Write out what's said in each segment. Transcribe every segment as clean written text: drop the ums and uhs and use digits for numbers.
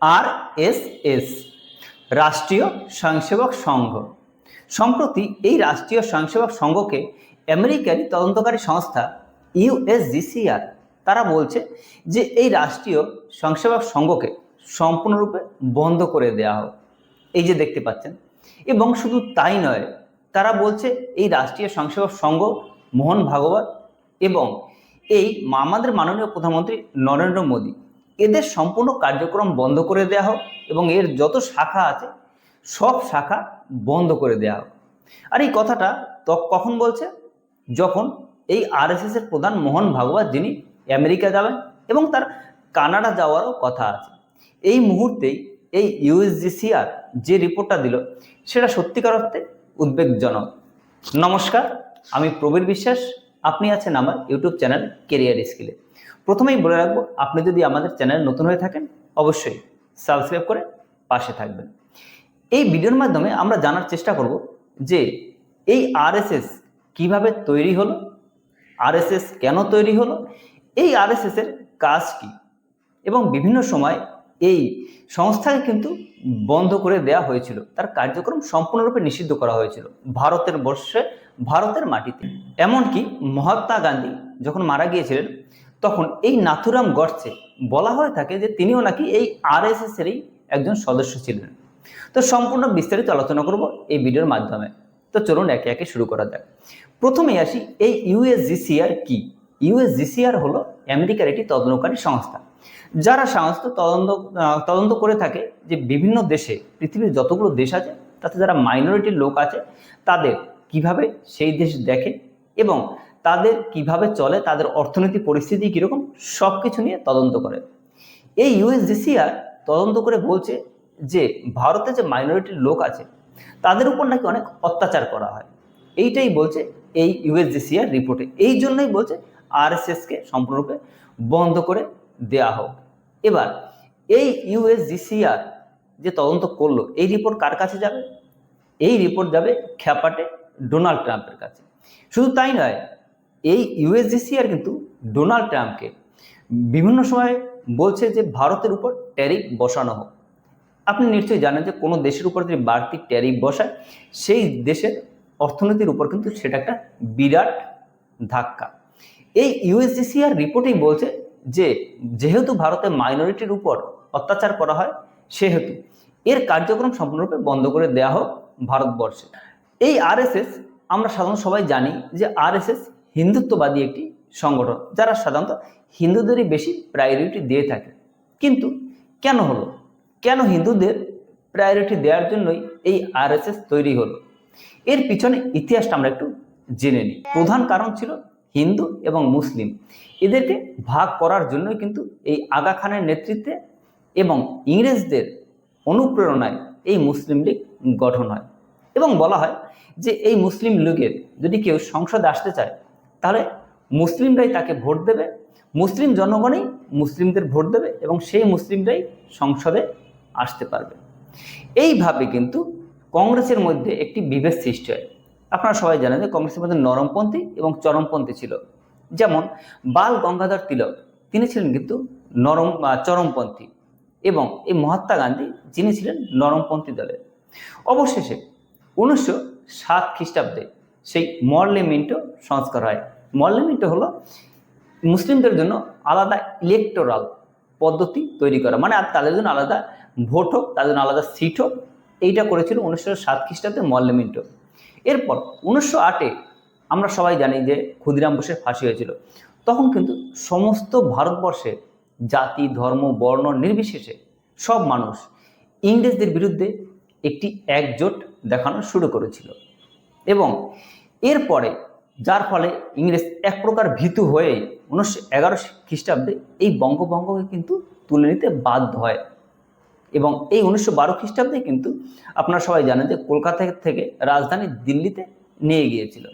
RSS রাষ্ট্রীয় স্বয়ংসেবক সংঘ। সম্প্রতি এই রাষ্ট্রীয় স্বয়ংসেবক সংঘকে আমেরিকারই তদন্তকারী সংস্থা ইউএসজিসিআর তারা বলছে যে এই রাষ্ট্রীয় স্বয়ংসেবক সংঘকে সম্পূর্ণরূপে বন্ধ করে দেওয়া হোক। এই যে দেখতে পাচ্ছেন, এবং শুধু তাই নয়, তারা বলছে এই রাষ্ট্রীয় স্বয়ংসেবক সংঘ, মোহন ভাগবত এবং এই আমাদের মাননীয় প্রধানমন্ত্রী নরেন্দ্র মোদী এদের সম্পূর্ণ কার্যক্রম বন্ধ করে দেওয়া হোক এবং এর যত শাখা আছে সব শাখা বন্ধ করে দেওয়া হোক। আর এই কথাটা কখন বলছে? যখন এই আরএসএস এর প্রধান মোহন ভাগবত, যিনি আমেরিকা যাবেন এবং তার কানাডা যাওয়ারও কথা আছে। এই মুহূর্তেই এই ইউএসজিসিআর যে রিপোর্টটা দিল সেটা সত্যিকার অর্থে উদ্বেগজনক। নমস্কার, আমি প্রবীর বিশ্বাস, আপনি আছেন আমার ইউটিউব চ্যানেল কেরিয়ার স্কিলে। প্রথমেই বলে রাখবো, আপনি যদি আমাদের চ্যানেলে নতুন হয়ে থাকেন অবশ্যই সাবস্ক্রাইব করে পাশে থাকবেন। এই ভিডিওর মাধ্যমে আমরা জানার চেষ্টা করব যে এই আরএসএস কিভাবে তৈরি হলো, আরএসএস কেন তৈরি হলো, এই আরএসএস এর কাজ কি, এবং বিভিন্ন সময় এই সংস্থাকে কিন্তু বন্ধ করে দেওয়া হয়েছিল, তার কার্যক্রম সম্পূর্ণরূপে নিষিদ্ধ করা হয়েছিল ভারতের বর্ষে, ভারতের মাটিতে। এমনকি মহাত্মা গান্ধী যখন মারা গিয়েছিলেন তখন এই নাথুরাম গডসে বলা হয়ে থাকে যে তিনিও নাকি এই আরএসএস এরই একজন সদস্য ছিলেন। তো সম্পূর্ণ বিস্তারিত আলোচনা করব এই ভিডিওর মাধ্যমে। তো চলুন একে একে শুরু করা যাক। প্রথমেই আসি, এই ইউএসজিসিআর কি? ইউএসজিসিআর হলো আমেরিকার একটি তদন্তকারী সংস্থা, যারা সমস্ত তদন্ত করে থাকে যে বিভিন্ন দেশে, পৃথিবীর যতগুলো দেশ আছে তাতে যারা মাইনরিটির লোক আছে তাদের কিভাবে সেই দেশ দেখে এবং তাদের কিভাবে চলে, তাদের অর্থনৈতিক পরিস্থিতি কীরকম, সব কিছু নিয়ে তদন্ত করে। এই ইউএসজিসিআর তদন্ত করে বলছে যে ভারতে যে মাইনরিটির লোক আছে তাদের উপর নাকি অনেক অত্যাচার করা হয়। এইটাই বলছে এই ইউএসজিসিআর রিপোর্টে। এই জন্যই বলছে আরএসএসকে সম্পূর্ণরূপে বন্ধ করে দেওয়া হোক। এবার এই ইউএসজিসিআর যে তদন্ত করলো, এই রিপোর্ট কার কাছে যাবে? এই রিপোর্ট যাবে খ্যাপাটে ডোনাল্ড ট্রাম্পের কাছে। শুধু তাই নয়, এই ইউএসজিসিআর কিন্তু ডোনাল্ড ট্রাম্পকে বিভিন্ন সময় বলছে যে ভারতের উপর ট্যারিফ বসানো হোক। আপনি নিশ্চয়ই জানেন যে কোনো দেশের উপর যদি বাড়তি ট্যারিফ বসায় সেই দেশের অর্থনীতির উপর কিন্তু সেটা একটা বিরাট ধাক্কা। এই ইউএসজিসিআর রিপোর্টেই বলছে যে যেহেতু ভারতে মাইনরিটির উপর অত্যাচার করা হয় সেহেতু এর কার্যক্রম সম্পূর্ণরূপে বন্ধ করে দেওয়া হোক ভারতবর্ষে। এই আরএসএস, আমরা সাধারণত সবাই জানি যে আরএসএস হিন্দুত্ববাদী একটি সংগঠন, যারা সাধারণত হিন্দুদেরই বেশি প্রায়োরিটি দিয়ে থাকে। কিন্তু কেন হলো? কেন হিন্দুদের প্রায়োরিটি দেওয়ার জন্যই এই আরএসএস তৈরি হলো? এর পিছনে ইতিহাসটা আমরা একটু জেনে নিই। প্রধান কারণ ছিল হিন্দু এবং মুসলিম, এদেরকে ভাগ করার জন্যই কিন্তু এই আগা খানের নেতৃত্বে এবং ইংরেজদের অনুপ্রেরণায় এই মুসলিম লীগ গঠন হয়। এবং বলা হয় যে এই মুসলিম লীগের যদি কেউ সংসদে আসতে চায় তাহলে মুসলিমরাই তাকে ভোট দেবে, মুসলিম জনগণই মুসলিমদের ভোট দেবে এবং সেই মুসলিমরাই সংসদে আসতে পারবে। এইভাবে কিন্তু কংগ্রেসের মধ্যে একটি বিভেদ সৃষ্টি হয়। আপনারা সবাই জানেন যে কংগ্রেসের মধ্যে নরমপন্থী এবং চরমপন্থী ছিল। যেমন বাল গঙ্গাধর তিলক, তিনি ছিলেন কিন্তু চরমপন্থী, এবং এই মহাত্মা গান্ধী যিনি ছিলেন নরমপন্থী দলের। অবশেষে 1907 খ্রিস্টাব্দে সেই মরলে মিন্টো সংস্কার হয়। মরলে মিন্টো হলো মুসলিমদের জন্য আলাদা ইলেকটোরাল পদ্ধতি তৈরি করা, মানে তাদের জন্য আলাদা ভোট হোক, তাদের জন্য আলাদা সিট হোক। এইটা করেছিল 1907 খ্রিস্টাব্দে মরলে মিন্টো। এরপর 1908-এ আমরা সবাই জানি যে ক্ষুদিরাম বোসের ফাঁসি হয়েছিল। তখন কিন্তু সমস্ত ভারতবর্ষে জাতি, ধর্ম, বর্ণ নির্বিশেষে সব মানুষ ইংরেজদের বিরুদ্ধে একটি একজোট দেখানো শুরু করেছিল। এবং এরপরে যার ফলে ইংরেজ এক প্রকার ভীতু হয়ে 1911 খ্রিস্টাব্দে এই বঙ্গভঙ্গকে কিন্তু তুলে নিতে বাধ্য হয়। এবং এই 1912 খ্রিস্টাব্দে কিন্তু আপনারা সবাই জানেন যে কলকাতা থেকে রাজধানী দিল্লিতে নিয়ে গিয়েছিল।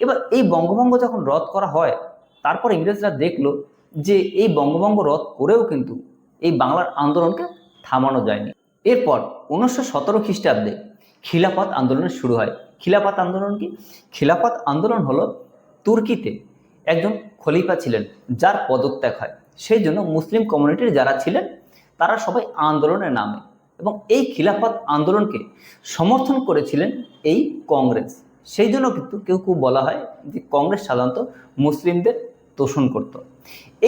এবার এই বঙ্গভঙ্গ যখন রদ করা হয়, তারপর ইংরেজরা দেখলো যে এই বঙ্গভঙ্গ রদ করেও কিন্তু এই বাংলার আন্দোলনকে থামানো যায়নি। এরপর 1917 খ্রিস্টাব্দে খিলাফত আন্দোলন শুরু হয়। খিলাফত আন্দোলন কি? খিলাফত আন্দোলন হলো তুর্কিতে একজন খলিফা ছিলেন যার পদত্যাগ হয়, সেই জন্য মুসলিম কমিউনিটির যারা ছিলেন তারা সবাই আন্দোলনের নামে, এবং এই খিলাফত আন্দোলনকে সমর্থন করেছিলেন এই কংগ্রেস। সেই জন্য কিন্তু কেউ কেউ বলা হয় যে কংগ্রেস সাধারণত মুসলিমদের তোষণ করত।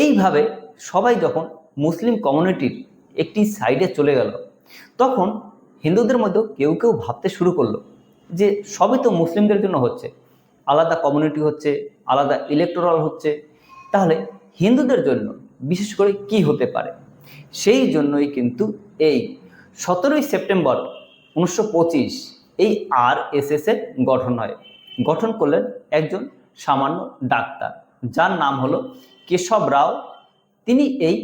এইভাবে সবাই যখন মুসলিম কমিউনিটির একটি সাইডে চলে গেল, তখন হিন্দুদের মধ্যেও কেউ কেউ ভাবতে শুরু করলো যে সবই তো মুসলিমদের জন্য হচ্ছে, আলাদা কমিউনিটি হচ্ছে, আলাদা ইলেকটোরাল হচ্ছে, তাহলে হিন্দুদের জন্য বিশেষ করে কি হতে পারে। সেই জন্যই কিন্তু এই 17ই সেপ্টেম্বর 1925 এই RSS এর গঠন হয়। গঠন করলেন একজন সামান্য ডাক্তার, যার নাম হলো কেশব রাও। তিনি এই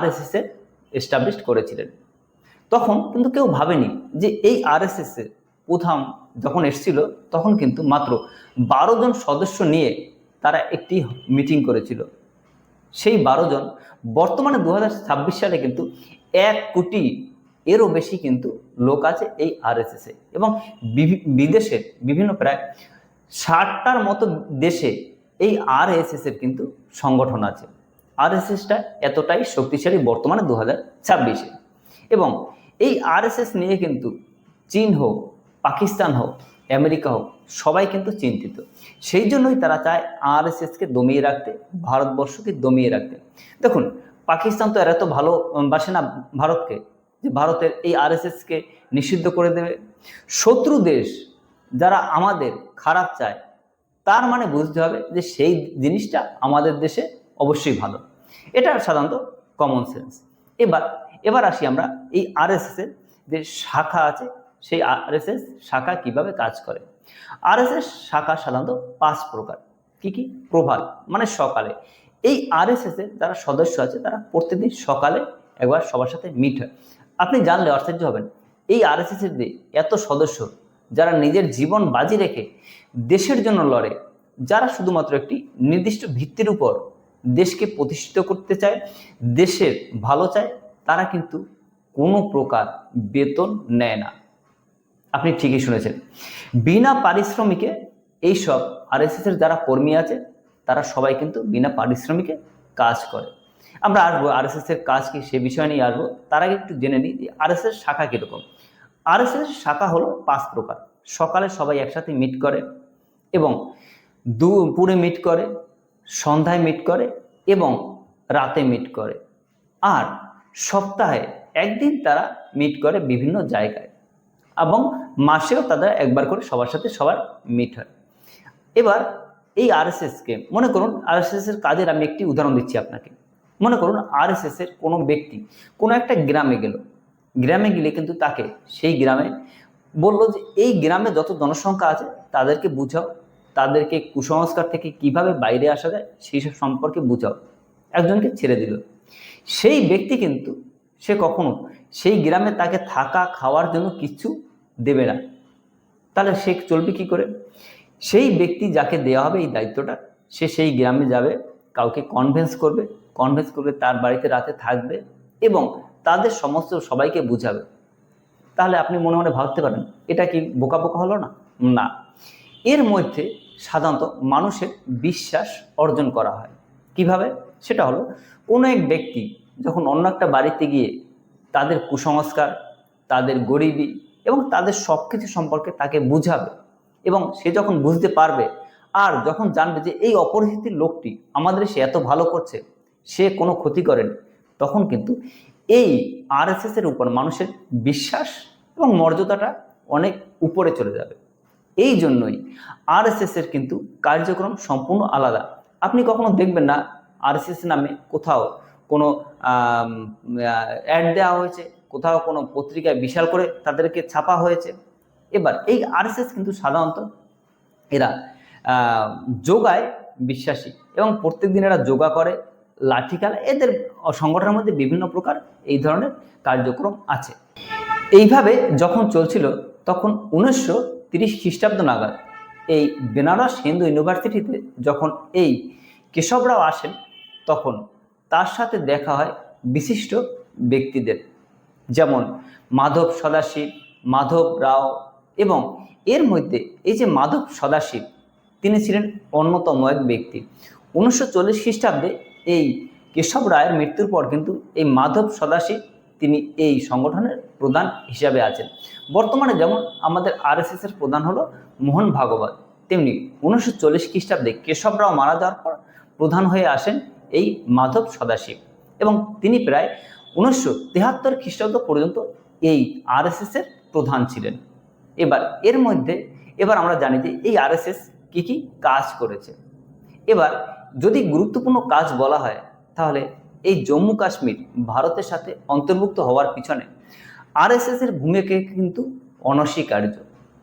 RSS এর এস্টাবলিশ করেছিলেন। তখন কিন্তু কেউ ভাবেনি যে এই RSS এর প্রথম যখন এসেছিল তখন কিন্তু মাত্র 12 জন সদস্য নিয়ে তারা একটি মিটিং করেছিল। সেই 12 জন বর্তমানে 2026 সালে কিন্তু 1 কোটি এরও বেশি কিন্তু লোক আছে এই RSS এ, এবং বিদেশে বিভিন্ন প্রায় 60টার মতো দেশে এই RSS এর কিন্তু সংগঠন আছে। RSSটা এতটাই শক্তিশালী বর্তমানে 2026-এ, এবং এই RSS নিয়ে কিন্তু চীন হোক, পাকিস্তান হোক, আমেরিকা হোক, সবাই কিন্তু চিন্তিত। সেই জন্যই তারা চায় RSSকে দমিয়ে রাখতে, ভারতবর্ষকে দমিয়ে রাখতে। দেখুন, পাকিস্তান তো এরা তো ভালোবাসে না ভারতকে, যে ভারতের এই RSSকে নিষিদ্ধ করে দেবে। শত্রু দেশ যারা আমাদের খারাপ চায়, তার মানে বুঝতে হবে যে সেই জিনিসটা আমাদের দেশে অবশ্যই ভালো। এটা সাধারণত কমন সেন্স। এবার আসি আমরা এই RSS এর যে শাখা আছে, সেই RSS শাখা কিভাবে কাজ করে। RSS শাখা সাধারণত 5 প্রকার। কি কি? প্রভাত মানে সকালে। এই RSS এর যারা সদস্য আছে তারা প্রত্যেকদিন সকালে একবার সবার সাথে মিট হয়। আপনি জানলে আশ্চর্য হবেন, এই RSS এর যে এত সদস্য যারা নিজের জীবন বাজি রেখে দেশের জন্য লড়ে, যারা শুধুমাত্র একটি নির্দিষ্ট ভিত্তির উপর দেশকে প্রতিষ্ঠিত করতে চায়, দেশের ভালো চায়, তারা কিন্তু কোনো প্রকার বেতন নেয় না। আপনি ঠিকই শুনেছেন, বিনা পারিশ্রমিকে এইসব RSS এর যারা কর্মী আছে তারা সবাই কিন্তু বিনা পারিশ্রমিকে কাজ করে। আমরা আসবো RSS এর কাজ কি সে বিষয় নিয়ে আসবো, তার আগে একটু জেনে নিই যে RSS শাখা কীরকম। RSS শাখা হলো 5 প্রকার। সকালে সবাই একসাথে মিট করে, এবং দুপুরে মিট করে, সন্ধ্যায় মিট করে, এবং রাতে মিট করে, আর সপ্তাহে একদিন তারা মিট করে বিভিন্ন জায়গায়, এবং মাসেও তাদের একবার করে সবার সাথে সবার মিট হয়। এবার এই RSSকে মনে করুন, RSS এর কাজের আমি একটি উদাহরণ দিচ্ছি আপনাকে। মনে করুন RSS এর কোনো ব্যক্তি কোনো একটা গ্রামে গেল, গ্রামে গেলে কিন্তু তাকে সেই গ্রামে বলল যে এই গ্রামে যত জনসংখ্যা আছে তাদেরকে বুঝাও, তাদেরকে কুসংস্কার থেকে কিভাবে বাইরে আসা যায় সেই সব সম্পর্কে বুঝাও। একজনকে ছেড়ে দিল। সেই ব্যক্তি কিন্তু সে কখনো সেই গ্রামে তাকে থাকা খাওয়ার জন্য কিছু দেবে না। তাহলে সে চলবে কি করে? সেই ব্যক্তি যাকে দেওয়া হবে এই দায়িত্বটা, সে সেই গ্রামে যাবে, কাউকে কনভিন্স করবে, তার বাড়িতে রাতে থাকবে, এবং তাদের সমস্ত সবাইকে বুঝাবে। তাহলে আপনি মনে মনে ভাবতে পারেন এটা কি বোকা বোকা হলো না? না, এর মধ্যে সাধারণত মানুষের বিশ্বাস অর্জন করা হয়। কিভাবে? সেটা হলো, কোনো এক ব্যক্তি যখন অন্য একটা বাড়িতে গিয়ে তাদের কুসংস্কার, তাদের গরিবি এবং তাদের সব কিছু সম্পর্কে তাকে বুঝাবে, এবং সে যখন বুঝতে পারবে আর যখন জানবে যে এই অপরিচিত লোকটি আমাদের সে এত ভালো করছে, সে কোনো ক্ষতি করেন, তখন কিন্তু এই RSS এর উপর মানুষের বিশ্বাস এবং মর্যাদাটা অনেক উপরে চলে যাবে। এই জন্যই RSS এর কিন্তু কার্যক্রম সম্পূর্ণ আলাদা। আপনি কখনো দেখবেন না RSS নামে কোথাও কোনো অ্যাড দেওয়া হয়েছে, কোথাও কোনো পত্রিকায় বিশাল করে তাদেরকে ছাপা হয়েছে। এবার এই RSS কিন্তু সাধারণত এরা যোগায় বিশ্বাসী, এবং প্রত্যেক দিন এরা যোগা করে, লাঠি খেলা, এদের সংগঠনের মধ্যে বিভিন্ন প্রকার এই ধরনের কার্যক্রম আছে। এইভাবে যখন চলছিল তখন 1930 খ্রিস্টাব্দ নাগাদ এই বেনারস হিন্দু ইউনিভার্সিটিতে যখন এই কেশব রাও আসেন, তখন তার সাথে দেখা হয় বিশিষ্ট ব্যক্তিদের, যেমন মাধব সদাশিব, মাধব রাও। এবং এর মধ্যে এই যে মাধব সদাশিব, তিনি ছিলেন অন্যতম এক ব্যক্তি। 1940 খ্রিস্টাব্দে এই কেশব রায়ের মৃত্যুর পর কিন্তু এই মাধব সদাশিব তিনি এই সংগঠনের প্রধান হিসাবে আছেন। বর্তমানে যেমন আমাদের আরএসএস এর প্রধান হলো মোহন ভাগবত, তেমনি 1940 খ্রিস্টাব্দে কেশবরাও মারা যাওয়ার পর প্রধান হয়ে আসেন এই মাধব সদাশিব, এবং তিনি প্রায় 1973 খ্রিস্টাব্দ পর্যন্ত এই আরএসএস এর প্রধান ছিলেন। এবার আমরা জানি যে এই আরএসএস কি কি কাজ করেছে। এবার যদি গুরুত্বপূর্ণ কাজ বলা হয়, তাহলে এই জম্মু কাশ্মীর ভারতের সাথে অন্তর্ভুক্ত হওয়ার পিছনে আরএসএস এর ভূমিকা কিন্তু অনস্বীকার্য।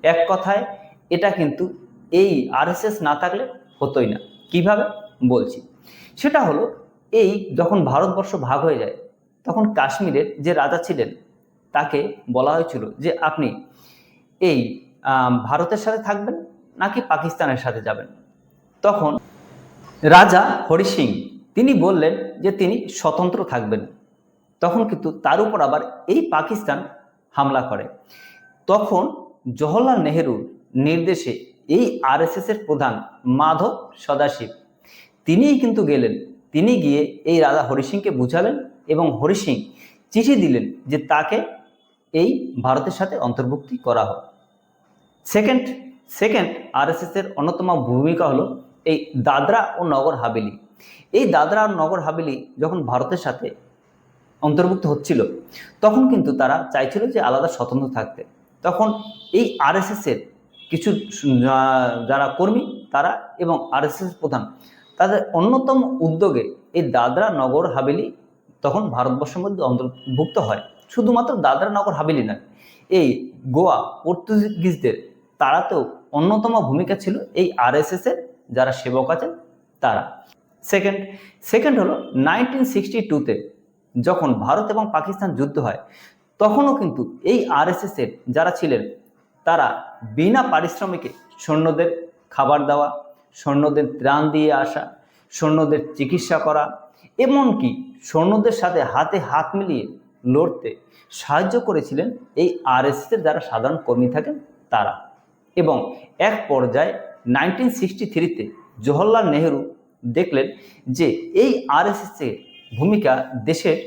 এক কথায় এটা কিন্তু এই আরএসএস না থাকলে হতোই না। কিভাবে বলছি, সেটা হলো এই যখন ভারতবর্ষ ভাগ হয়ে যায়, তখন কাশ্মীরের যে রাজা ছিলেন তাকে বলা হয়েছিল যে আপনি এই ভারতের সাথে থাকবেন নাকি পাকিস্তানের সাথে যাবেন। তখন রাজা হরি সিং তিনি বললেন যে তিনি স্বতন্ত্র থাকবেন। তখন কিন্তু তার উপর আবার এই পাকিস্তান হামলা করে। তখন জওহরলাল নেহেরুর নির্দেশে এই আরএসএস এর প্রধান মাধব সদাশিব তিনিই কিন্তু গেলেন। তিনি গিয়ে এই রাজা হরি সিংকে বুঝালেন এবং হরি সিং চিঠি দিলেন যে তাকে এই ভারতের সাথে অন্তর্ভুক্তি করা হোক। সেকেন্ড আরএসএস এর অন্যতম ভূমিকা হলো এই দাদরা ও নগর হাভেলি। এই দাদরা ও নগর হাভেলি যখন ভারতের সাথে অন্তর্ভুক্ত হচ্ছিল, তখন কিন্তু তারা চাইছিল যে আলাদা স্বতন্ত্র থাকতে। তখন এই আরএসএস এর কিছু যারা কর্মী তারা এবং আরএসএস প্রধান তাদের অন্যতম উদ্যোগে এই দাদরা নগর হাভেলি তখন ভারতবর্ষের মধ্যে অন্তর্ভুক্ত হয়। শুধুমাত্র দাদরা নগর হাভেলি নয়, এই গোয়া পর্তুগিজদের তারাতেও অন্যতম ভূমিকা ছিল এই আরএসএস এর যারা সেবক আছেন তারা। সেকেন্ড হলো 1962-তে যখন ভারত এবং পাকিস্তান যুদ্ধ হয়, তখনও কিন্তু এই আরএসএস এর যারা ছিলেন তারা বিনা পারিশ্রমিকে সৈন্যদের খাবার দেওয়া, সৈন্যদের ত্রাণ দিয়ে আসা, সৈন্যদের চিকিৎসা করা, এমনকি সৈন্যদের সাথে হাতে হাত মিলিয়ে লড়তে সাহায্য করেছিলেন এই আরএসএস এর যারা সাধারণ কর্মী থাকেন তারা। এবং এক পর্যায়ে 1963-তে জওহরলাল নেহেরু দেখলেন যে এই আরএসএস এর ভূমিকা দেশের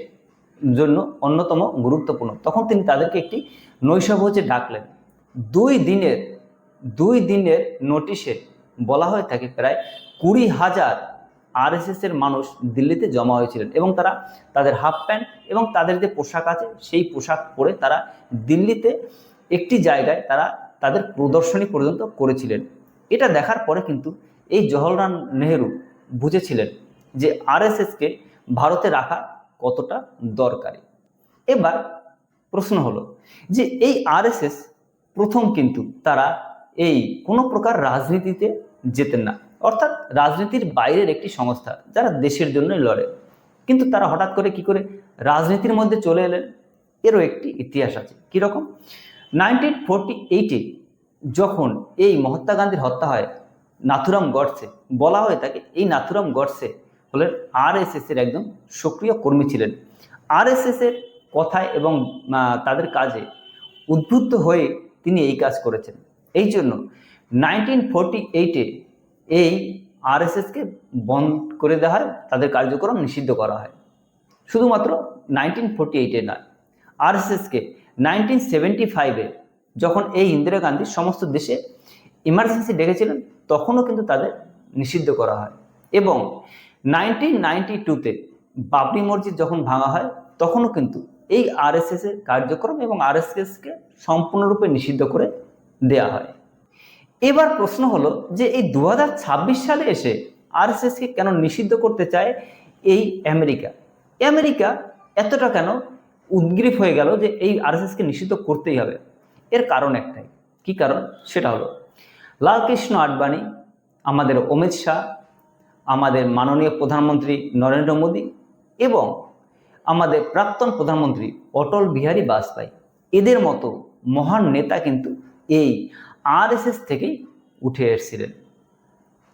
জন্য অন্যতম গুরুত্বপূর্ণ। তখন তিনি তাদেরকে একটি নৈশভোজে ডাকলেন। 2 দিনের নোটিশে বলা হয়ে থাকে প্রায় 20,000 আরএসএস এর মানুষ দিল্লিতে জমা হয়েছিলেন, এবং তারা তাদের হাফ প্যান্ট এবং তাদের যে পোশাক আছে সেই পোশাক পরে তারা দিল্লিতে একটি জায়গায় তারা তাদের প্রদর্শনী পর্যন্ত করেছিলেন। এটা দেখার পরে কিন্তু এই জওহরলাল নেহেরু বুঝেছিলেন যে আরএসএসকে ভারতে রাখা কতটা দরকারি। এবার প্রশ্ন হলো যে এই আরএসএস প্রথম কিন্তু তারা এই কোনো প্রকার রাজনীতিতে যেতেন না, অর্থাৎ রাজনীতির বাইরের একটি সংস্থা যারা দেশের জন্যই লড়ে। কিন্তু তারা হঠাৎ করে কি করে রাজনীতির মধ্যে চলে এলেন, এরও একটি ইতিহাস আছে। কীরকম? 1948-এ যখন এই মহাত্মা গান্ধীর হত্যা হয়, নাথুরাম গডসে, বলা হয়ে থাকে এই নাথুরাম গডসে হলেন আরএসএস এর একজন সক্রিয় কর্মী ছিলেন। আরএসএস এর কথায় এবং তাদের কাজে উদ্বুদ্ধ হয়ে তিনি এই কাজ করেছেন। এই জন্য 1948-এ এই আরএসএসকে বন্ধ করে দেওয়া হয়, তাদের কার্যক্রম নিষিদ্ধ করা হয়। শুধুমাত্র 1948-এ নয়, আরএসএসকে 1975-এ যখন এই ইন্দিরা গান্ধী সমস্ত দেশে ইমার্জেন্সি ডেকেছিলেন, তখনও কিন্তু তাদের নিষিদ্ধ করা হয়। এবং 1992-তে বাবরি মসজিদ যখন ভাঙা হয়, তখনও কিন্তু এই আরএসএস এর কার্যক্রম এবং আরএসএসকে সম্পূর্ণরূপে নিষিদ্ধ করে দেয়া হয়। এবার প্রশ্ন হলো যে এই 2026 সালে এসে আরএসএসকে কেন নিষিদ্ধ করতে চায় এই আমেরিকা এতটা কেন উদ্গ্রীব হয়ে গেল যে এই আরএসএসকে নিষিদ্ধ করতেই হবে? এর কারণ একটাই। কি কারণ? সেটা হলো লালকৃষ্ণ আডবাণী, আমাদের অমিত শাহ, আমাদের মাননীয় প্রধানমন্ত্রী নরেন্দ্র মোদী এবং আমাদের প্রাক্তন প্রধানমন্ত্রী অটল বিহারী বাজপেয়ী, এদের মতো মহান নেতা কিন্তু এই আরএসএস থেকেই উঠে এসেছিলেন।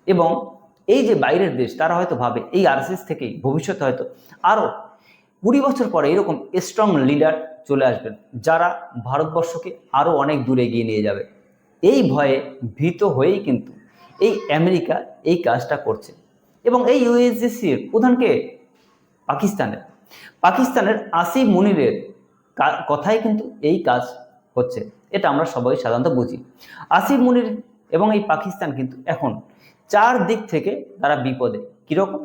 এবং এই যে বাইরের দেশ, তারা হয়তো ভাবে এই আরএসএস থেকেই ভবিষ্যতে হয়তো আরও 20 বছর পরে এরকম স্ট্রং লিডার চলে আসবেন, যারা ভারতবর্ষকে আরও অনেক দূরে এগিয়ে নিয়ে যাবে। এই ভয়ে ভীত হয়েই কিন্তু এই আমেরিকা এই কাজটা করছে। এবং এই ইউএসজিসি এর প্রধানকে পাকিস্তানের আসিফ মুনিরের কথাই কিন্তু এই কাজ হচ্ছে, এটা আমরা সবাই সাধারণত বুঝি। আসিফ মুনির এবং এই পাকিস্তান কিন্তু এখন চার দিক থেকে তারা বিপদে। কীরকম?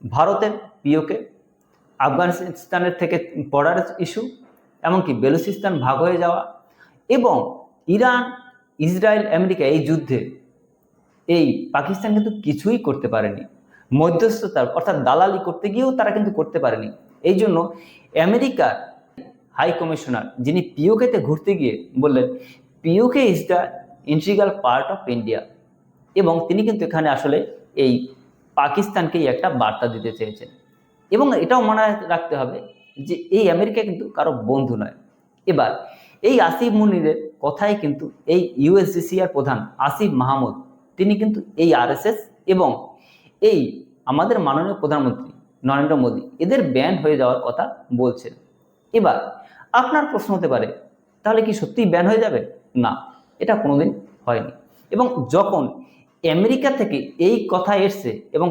ভারতের পিওকে, আফগানিস্তানের থেকে বর্ডার ইস্যু, এমনকি বেলুচিস্তান ভাগ হয়ে যাওয়া, এবং ইরান, ইসরায়েল, আমেরিকা এই যুদ্ধে এই পাকিস্তান কিন্তু কিছুই করতে পারেনি। মধ্যস্থতার অর্থাৎ দালালি করতে গিয়েও তারা কিন্তু করতে পারেনি। এই জন্য আমেরিকার হাই কমিশনার, যিনি পিওকেতে ঘুরতে গিয়ে বললেন PoK is the integral part of India, এবং তিনি কিন্তু এখানে আসলে এই পাকিস্তানকেই একটা বার্তা দিতে চেয়েছেন। এবং এটাও মনে রাখতে হবে যে এই আমেরিকা কিন্তু কারো বন্ধু নয়। এবার এই আসিফ মুনিরের কথাই কিন্তু এই ইউএসজিসিআর প্রধান আসিফ মাহমুদ, তিনি কিন্তু এই আরএসএস এবং এই আমাদের মাননীয় প্রধানমন্ত্রী নরেন্দ্র মোদী এদের ব্যান হয়ে যাওয়ার কথা বলছেন। এবার আপনার প্রশ্ন হতে পারে, তাহলে কি সত্যিই ব্যান হয়ে যাবে? না, এটা কোনোদিন হয়নি। এবং যখন আমেরিকা থেকে এই কথা এসছে, এবং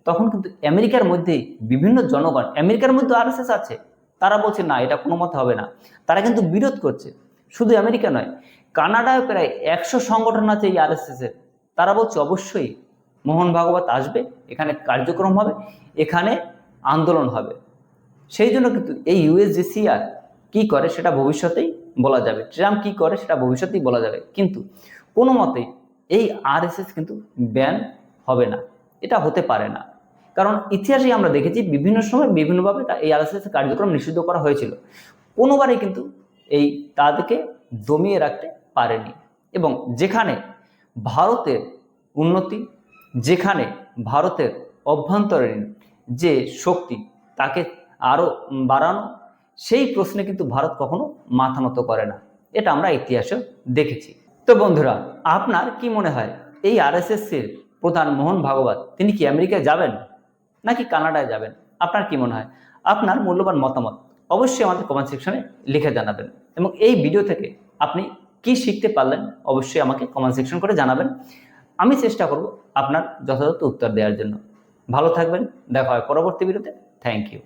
তখন কিন্তু আমেরিকার মধ্যেই বিভিন্ন জনগণ, আমেরিকার মধ্যে আরএসএস আছে, তারা বলছে না, এটা কোনো মতে হবে না। তারা কিন্তু বিরোধ করছে। শুধু আমেরিকা নয়, কানাডায় প্রায় 100 সংগঠন আছে এই আরএসএসের। তারা বলছে অবশ্যই মোহন ভাগবত আসবে, এখানে কার্যক্রম হবে, এখানে আন্দোলন হবে। সেই জন্য কিন্তু এই ইউএসজিসিআর কি করে সেটা ভবিষ্যতেই বলা যাবে, ট্রাম্প কি করে সেটা ভবিষ্যতেই বলা যাবে, কিন্তু কোনো মতেই এই আরএসএস কিন্তু ব্যান হবে না, এটা হতে পারে না। কারণ ইতিহাসে আমরা দেখেছি বিভিন্ন সময় বিভিন্নভাবে এই আরএসএস কার্যক্রম নিষিদ্ধ করা হয়েছিল, কোনোবারই কিন্তু এই তাদেরকে দমিয়ে রাখতে পারেনি। এবং যেখানে ভারতের উন্নতি, যেখানে ভারতের অভ্যন্তরীণ যে শক্তি তাকে আরও বাড়ানো, সেই প্রশ্নে কিন্তু ভারত কখনো মাথা নত করে না, এটা আমরা ইতিহাসে দেখেছি। তো বন্ধুরা, আপনার কি মনে হয় এই আরএসএস-এর প্রধান মোহন ভাগবত তিনি কি আমেরিকায় যাবেন নাকি কানাডায় যাবেন? আপনার কি মনে হয়? আপনার মূল্যবান মতামত অবশ্যই আমাদের কমেন্ট সেকশনে লিখে জানাবেন। এবং এই ভিডিও থেকে আপনি কি শিখতে পারলেন অবশ্যই আমাকে কমেন্ট সেকশন করে জানাবেন। আমি চেষ্টা করব আপনার যথাযথ উত্তর দেওয়ার জন্য। ভালো থাকবেন, দেখা হয় পরবর্তী ভিডিওতে। Thank you.